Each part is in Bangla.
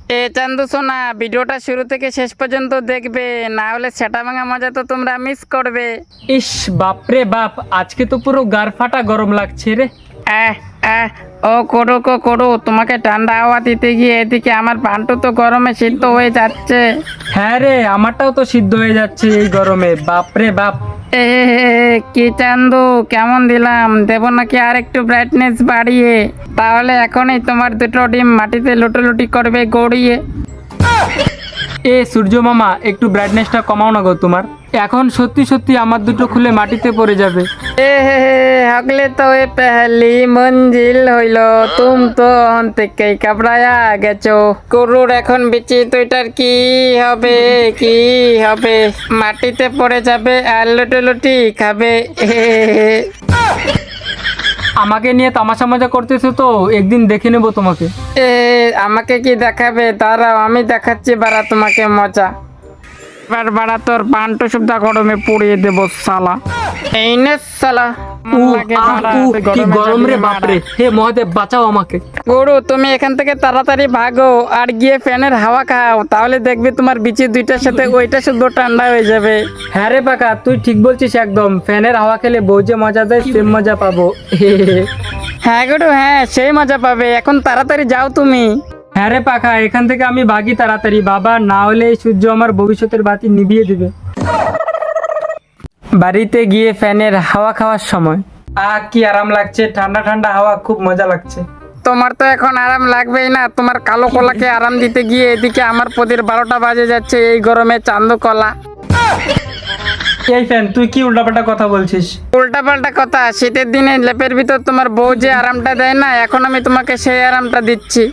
এ চান্দু সোনা, ভিডিওটা শুরু থেকে শেষ পর্যন্ত দেখবে, না হলে সেটা ভাঙা মজা তো তোমরা মিস করবে। ইস বাপরে বাপ, আজকে তো পুরো গার ফাটা গরম লাগছে রে। আহ আহ ও করো, তোমাকে ঠান্ডা হাওয়া দিতে গিয়ে এদিকে আমার পান্টু তো গরমে সিদ্ধ হয়ে যাচ্ছে। হ্যাঁ রে, আমারটাও তো সিদ্ধ হয়ে যাচ্ছে এই গরমে, বাপরে বাপ। এ কি চান্দু, কেমন দিলাম? দেব নাকি আর একটু ব্রাইটনেস বাড়িয়ে? তাহলে এখনই তোমার দুটো ডিম মাটিতে লুটোলুটি করবে গড়িয়ে। এ সূর্য মামা, একটু ব্রাইটনেসটা কমাও না গো তোমার। এখন সত্যি সত্যি আমার দুটো খুলে মাটিতে পড়ে যাবে। এ হগলে তো এ পেহলি মঞ্জিল হইল, তুম তো অন থেকেই কাবড়ায়া গেছো। গরুর এখন বিচি দুইটার কি হবে? মাটিতে পড়ে যাবে আর লুটোলুটি খাবে। আমাকে নিয়ে তামাশা মজা করতেছো তো, একদিন দেখে নেবো তোমাকে। এ আমাকে কি দেখাবে? দাঁড়াও, আমি দেখাচ্ছি বাড়া তোমাকে মজা। এবার বাড়া তোর পান্টু সুদ্ধা গরমে পুড়িয়ে দেবো শালা। এই নে শালা। কি গরম রে বাপরে, হে মহাদেব বাঁচাও আমাকে। গরু, তুমি এখান থেকে তাড়াতাড়ি ভাগো আর গিয়ে ফ্যানের হাওয়া খাও, তাহলে দেখবে তোমার বিচি দুইটার সাথে ওইটা শুদ্ধ ঠান্ডা হয়ে যাবে। হ্যাঁ রে পাকা, তুই ঠিক বলছিস একদম। ফ্যানের হাওয়া খেলে বউ যে মজা দেয় সেম মজা পাবো। হ্যাঁ গরু, হ্যাঁ সেই মজা পাবে। এখন তাড়াতাড়ি যাও তুমি। হ্যাঁ রে পাখা, এখান থেকে আমি ভাগি তাড়াতাড়ি বাবা, না হলে এই সূর্য আমার ভবিষ্যতের বাতি নিভিয়ে দেবে। বাড়িতে গিয়ে ফ্যানের হাওয়া খাওয়ার সময় কি আরাম লাগছে, ঠান্ডা ঠান্ডা হাওয়া, খুব মজা লাগছে। তোমার তো এখন আরাম লাগবেই না, তোমার কালো কলাকে আরাম দিতে গিয়ে এদিকে আমার পদের 12টা বাজে যাচ্ছে এই গরমে চান্দু কলা। এই ফ্যান, তুই কি উল্টাপাল্টা কথা বলছিস? উল্টাপাল্টা কথা? শীতের দিনে লেপের ভিতর তোমার বউ যে আরামটা দেয় না, এখন আমি তোমাকে সেই আরামটা দিচ্ছি।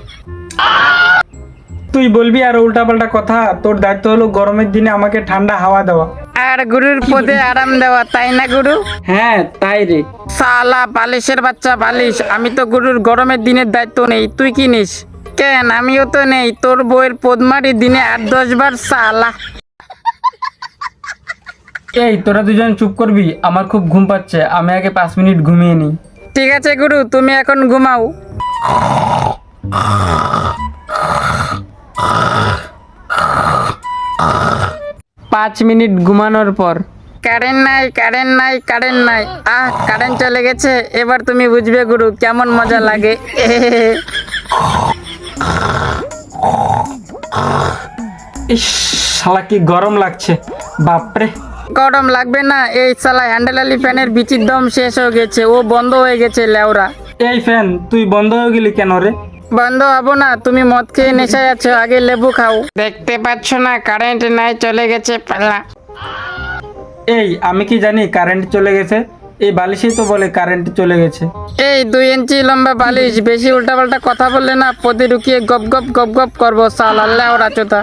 তুই বলবি আর উল্টাপাল্টা কথা? তোর দায়িত্ব হলো গরমের দিনে আমাকে ঠান্ডা হাওয়া দেওয়া আর গুরুর পদে আরাম দেওয়া, তাই না গুরু? হ্যাঁ তাই রে। সালা বালিশের বাচ্চা বালিশ, আমি তো গুরুর গরমের দিনের দায়িত্ব নেই, তুই কি নিস? কেন, আমিও তো নেই। তোর বউয়ের পদমারি দিনে 8-10 বার সালা। এই তোরা দুজন চুপ করবি, আমার খুব ঘুম পাচ্ছে, আমি আগে 5 মিনিট ঘুমিয়ে নিই। ঠিক আছে গুরু, তুমি এখন ঘুমাও। 5 মিনিট ঘুমানোর পর কারেন্ট নাই। কারেন্ট চলে গেছে। এবার তুমি বুঝবে গুরু কেমন মজা লাগে। ইস শালা কি গরম লাগছে বাপরে। গরম লাগবে না? এই সালা হ্যান্ডেল আলি ফ্যানের বিচির দম শেষ হয়ে গেছে, ও বন্ধ হয়ে গেছে লেওরা। এই ফ্যান, তুই বন্ধ হয়ে গেলি কেন রে? বন্ধ হবো না, তুমি মদ খেয়ে নেশায় আছো, আগে লেবু খাও। দেখতে পাচ্ছ না কারেন্ট নাই, চলে গেছে পালা। এই আমি কি জানি কারেন্ট চলে গেছে? এই বালিশেই তো বলে কারেন্ট চলে গেছে। এই 2 ইঞ্চি লম্বা বালিশ, বেশি উল্টাপাল্টা কথা বললে না পদে ঢুকিয়ে গপ গপ করবো সালা লেওরা চোদা।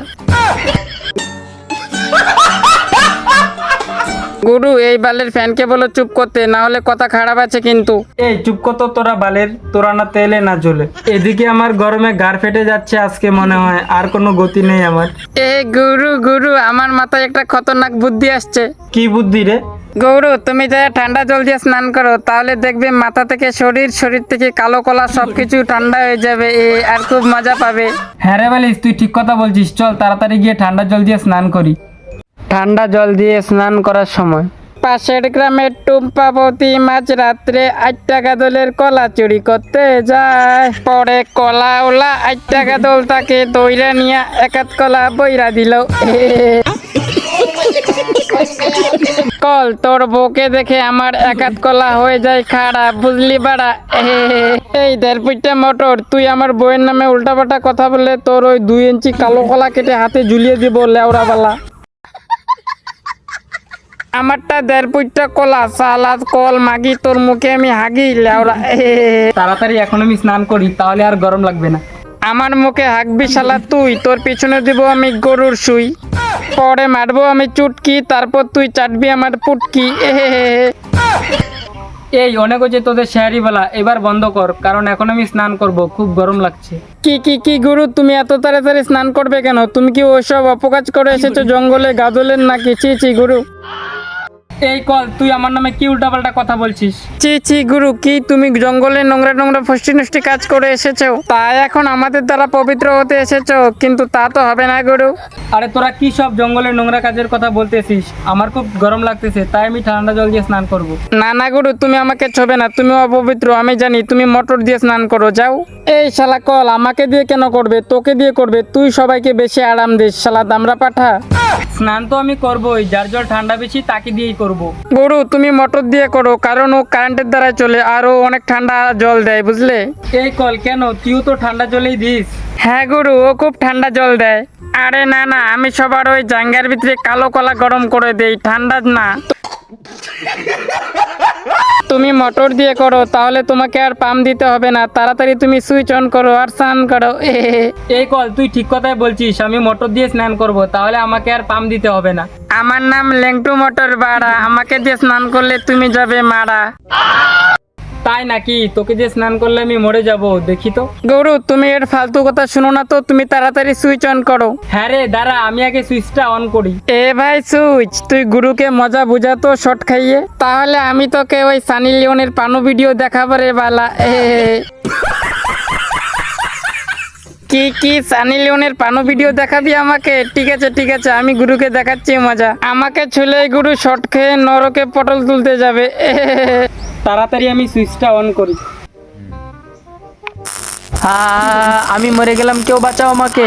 গুরু, এই বালের ফ্যানকে বলো চুপ করতে, না হলে কথা খারাপ আছে কিন্তু। এই চুপ কত তোরা বালের, তোরা না তেলে না জ্বলে। এদিকে আমার গরমে গার ফেটে যাচ্ছে আজকে, মনে হয় আর কোনো গতি নেই আমার। এ গুরু, আমার মাথায় একটা খতরনাক বুদ্ধি আসছে। কি বুদ্ধি রে? গৌরু, তুমি যা ঠান্ডা জল দিয়ে স্নান করো, তাহলে দেখবে মাথা থেকে শরীর থেকে কালো কলা সবকিছু ঠান্ডা হয়ে যাবে, আর খুব মজা পাবে। হ্যাঁ রে বালিশ, তুই ঠিক কথা বলছিস, চল তাড়াতাড়ি গিয়ে ঠান্ডা জল দিয়ে স্নান করি। ঠান্ডা জল দিয়ে স্নান করার সময় পাশের গ্রামের টুম্পাবতী মাঝ রাত্রে 8 টাকা দলের কলা চুরি করতে যায়। পরে কলা ওলা 8 টাকা দল তাকে দইরা নিয়ে 1 কলা বইরা দিল। কল তোর বউকে দেখে আমার 1 কলা হয়ে যায় খারাপ, বুঝলি বাড়া? এই 1.5 ফুটা মোটর, তুই আমার বউয়ের নামে উল্টাপাল্টা কথা বললে তোর ওই 2 ইঞ্চি কালো কলা কেটে হাতে ঝুলিয়ে দিব লেওড়াবালা। আমারটা 1.5 ফুটা কলা সালা, কল মাগি তোর মুখে আমি হাগি লেওড়া। তাড়াতাড়ি এখন আমি স্নান করি, তাহলে আর গরম লাগবে না। আমার মুখে হাগবি শালা তুই, তোর পিছনে দিব আমি গরুর সুই, পরে মারবো আমি চুটকি, তারপর তুই চাটবি আমার পুটকি। এই অনেক হচ্ছে তোদের শেয়ারি বেলা, এবার বন্ধ কর, কারণ এখন আমি স্নান করব, খুব গরম লাগছে। কি গুরু, তুমি এত তাড়াতাড়ি স্নান করবে কেন? তুমি কি ওইসব অপকাজ করে এসেছো জঙ্গলে গাদলের নাকি? ছি গুরু। এই কল, তুই আমার নামে কি উল্টাপাল্টা কথা বলছিস? চি চি গুরু, কি তুমি জঙ্গলে নোংরা নোংরা ফষ্টি নষ্টি কাজ করে এসেছো, তাই এখন আমাদের দ্বারা পবিত্র হতে এসেছো? কিন্তু তা তো হবে না গুরু। আরে তোরা কি সব জঙ্গলের নোংরা কাজের কথা বলতেছিস? আমার খুব গরম লাগতেছে, তাই আমি ঠান্ডা জল দিয়ে স্নান করব। না না গুরু, তুমি আমাকে ছোবে না, তুমি অপবিত্র আমি জানি। তুমি মোটর দিয়ে স্নান করো, যাও। এই শালা কল, আমাকে দিয়ে কেন করবে? তোকে দিয়ে করবে। তুই সবাইকে বেশি আরাম দিস, শালা দামড়া পাঠা। স্নান তো আমি করবোই, যার জল ঠান্ডা বেশি তাকে দিয়েই করব। গুরু তুমি মোটর দিয়ে করো, কারণ ও কারেন্টের দ্বারা চলে আর ও অনেক ঠান্ডা জল দেয়, বুঝলে? এই কল, কেন তুইও তো ঠান্ডা জলেই দিস? হ্যাঁ গুরু, ও খুব ঠান্ডা জল দেয়। আরে না না, আমি সবার ওই জাঙ্গার ভিতরে কালো কলা গরম করে দেই, ঠান্ডা না। তুমি মোটর দিয়ে করো, তাহলে তোমাকে আর পাম্প দিতে হবে না। তাড়াতাড়ি তুমি সুইচ অন করো আর স্নান করো। এই কল, তুই ঠিক কথাই বলছিস, আমি মোটর দিয়ে স্নান করব, তাহলে আমাকে আর পাম্প দিতে হবে না। আমার নাম লেংটু মোটর বাড়া, আমাকে দিয়ে স্নান করলে তুমি যাবে মারা। তাই নাকি? তোকে দিয়ে স্নান করলে আমি মরে যাব, দেখি তো। গৌরু তুমি এর ফালতু কথা শুনো না তো, তুমি তাড়াতাড়ি সুইচ অন করো। হ্যাঁ রে, দাঁড়া, আমি আগে সুইচটা অন করি। এ ভাই সুইচ, তুই গুরুকে মজা বুঝাতো শর্ট খাইয়ে, তাহলে আমি তোকে ওই সানি লিওনের পানু ভিডিও দেখাবো রে বালা। কি সানি লিওনের পানু ভিডিও দেখাবি আমাকে? ঠিক আছে ঠিক আছে, আমি গুরুকে দেখাচ্ছি মজা। আমাকে ছুলে গুরু শর্ট খেয়ে নরকে পটল তুলতে যাবে। তাড়াতাড়ি আমি সুইচটা অন করি। আমি মরে গেলাম, কেউ বাঁচাও আমাকে।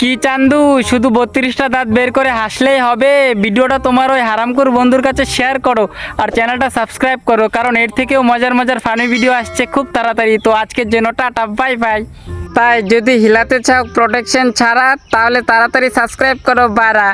কি চান্দু, শুধু 32টা দাঁত বের করে হাসলেই হবে? ভিডিওটা তোমার ওই হারামখোর বন্ধুর কাছে শেয়ার করো আর চ্যানেলটা সাবস্ক্রাইব করো, কারণ এর থেকেও মজার মজার ফানি ভিডিও আসছে খুব তাড়াতাড়ি। তো আজকের জন্য টাটা, বাই বাই। তাই যদি হিলাতে চাও প্রোটেকশন ছাড়া, তাহলে তাড়াতাড়ি সাবস্ক্রাইব করো বারা।